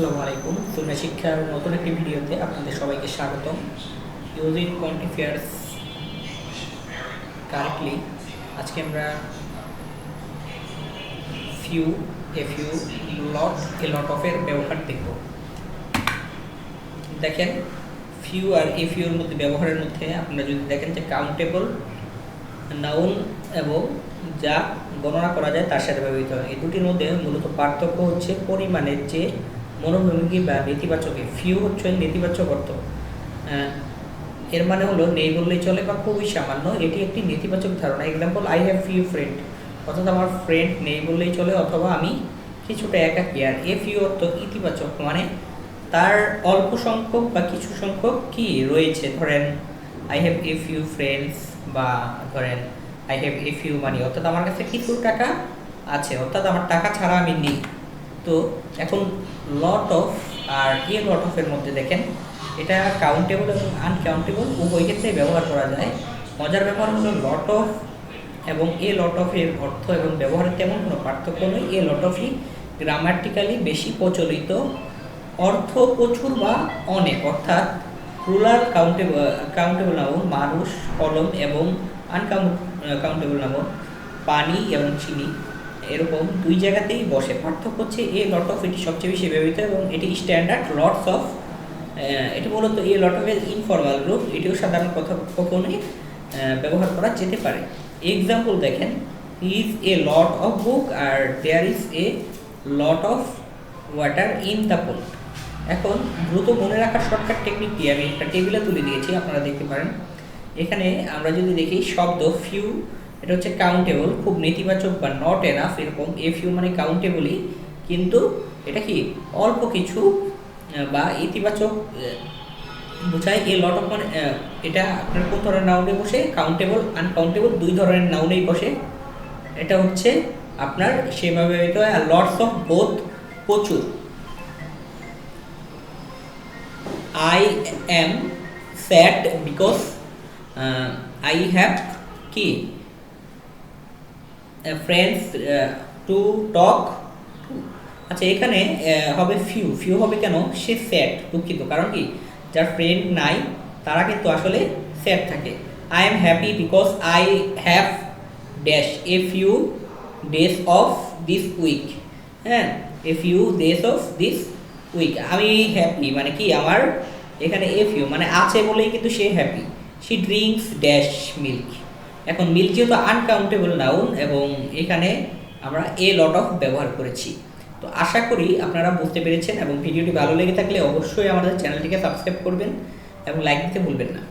আসসালামু আলাইকুম। সুন্নাহ শিক্ষার নতুন একটি ভিডিওতে আপনাদের সবাইকে স্বাগতম। ইউজিং কোয়ান্টিফায়ার্স কারেক্টলি আজকে আমরা ফিউ, এ ফিউ, লট, এ লট অফের ব্যবহার দেখব। দেখেন ফিউ আর এ ফিউর মধ্যে ব্যবহারের মধ্যে আপনারা যদি দেখেন যে কাউন্টেবল নাউন এবং যা গণনা করা যায় তার সাথে ব্যবহৃত হয়, এই দুটির মধ্যে মূলত পার্থক্য হচ্ছে পরিমাণের যে মনোভঙ্গি বা নেতিবাচকে। ফিউ হচ্ছে নেতিবাচক অর্থ, এর মানে হলো নেই বললেই চলে বা খুবই সামান্য, এটি একটি নেতিবাচক ধারণা। Example, I have few friend, অর্থাৎ আমার ফ্রেন্ড নেই বললেই চলে অথবা আমি কিছুটা একাকী। আর এ ফিউ অর্থ ইতিবাচক, মানে তার অল্প সংখ্যক বা কিছু সংখ্যক কি রয়েছে। ধরেন I have a few friends, বা ধরেন আই হ্যাভ এ ফিউ মানি, অর্থাৎ আমার কাছে কিছু টাকা আছে, অর্থাৎ আমার টাকা ছাড়া আমি নেই। তো এখন লট অফ আর এ লট অফের মধ্যে দেখেন এটা কাউন্টেবল এবং আনকাউন্টেবল উভয় ক্ষেত্রেই ব্যবহার করা যায়। মজার ব্যাপার হলো লট অফ এবং এ লট অফের অর্থ এবং ব্যবহারের তেমন কোনো পার্থক্য নেই। এ লট অফই গ্রামাটিক্যালি বেশি প্রচলিত, অর্থ প্রচুর বা অনেক, অর্থাৎ প্লুরাল কাউন্টেবল নাউন মানুষ, কলম, এবং আনকাউন্টেবল নাউন পানি এবং চিনি, এরকম দুই জায়গাতেই বসে। পার্থক্য হচ্ছে এ লট অফ এটি সবচেয়ে বেশি ব্যবহৃত এবং এটি স্ট্যান্ডার্ড লটস অফ। এটি মূলত এ লট অফ এর ইনফর্মাল গ্রুপ, এটিও সাধারণ কথোপকথনে ব্যবহার করা যেতে পারে। এক্সাম্পল দেখেন, is a lot of book আর there is a lot of water in the pond. এখন দ্রুত মনে রাখার শর্টকাট টেকনিকটি আমি একটা টেবিলে তুলে দিয়েছি, আপনারা দেখতে পারেন। এখানে আমরা যদি দেখি শব্দ ফিউ, এটা হচ্ছে কাউন্টেবল, খুব নেতিবাচক বা নট এনাফ এরকম। এ ফিউ মানে কাউন্টেবলই, কিন্তু এটা কি অল্প কিছু বা ইতিবাচক বোঝায়। এ লট অফ মানে এটা আপনার কোন ধরনের নাউনে বসে, কাউন্টেবল আনকাউন্টেবল দুই ধরনের নাউনেই বসে। এটা হচ্ছে আপনার সেভাবে ব্যবহৃত হয়। আর লটস অফ বোথ প্রচুর। I am sad because I have কি ফ্রেন্ডস টু টক। আচ্ছা, এখানে হবে ফিউ। ফিউ হবে কেন? সে স্যাড, দুঃখিত, কারণ কি যার ফ্রেন্ড নাই তারা কিন্তু আসলে স্যাড থাকে। I am happy because I have dash a few days of this week. হ্যাঁ, a few days of this week. আমি হ্যাপি মানে কি আমার এখানে এ ফিউ মানে আছে বলেই কিন্তু সে happy. She drinks dash milk. এখন মিল্ক যেহেতু আনকাউন্টেবল নাউন এবং এখানে আমরা এ লট অফ ব্যবহার করেছি। তো আশা করি আপনারা বুঝতে পেরেছেন, এবং ভিডিওটি ভালো লেগে থাকলে অবশ্যই আমাদের চ্যানেলটিকে সাবস্ক্রাইব করবেন এবং লাইক দিতে ভুলবেন না।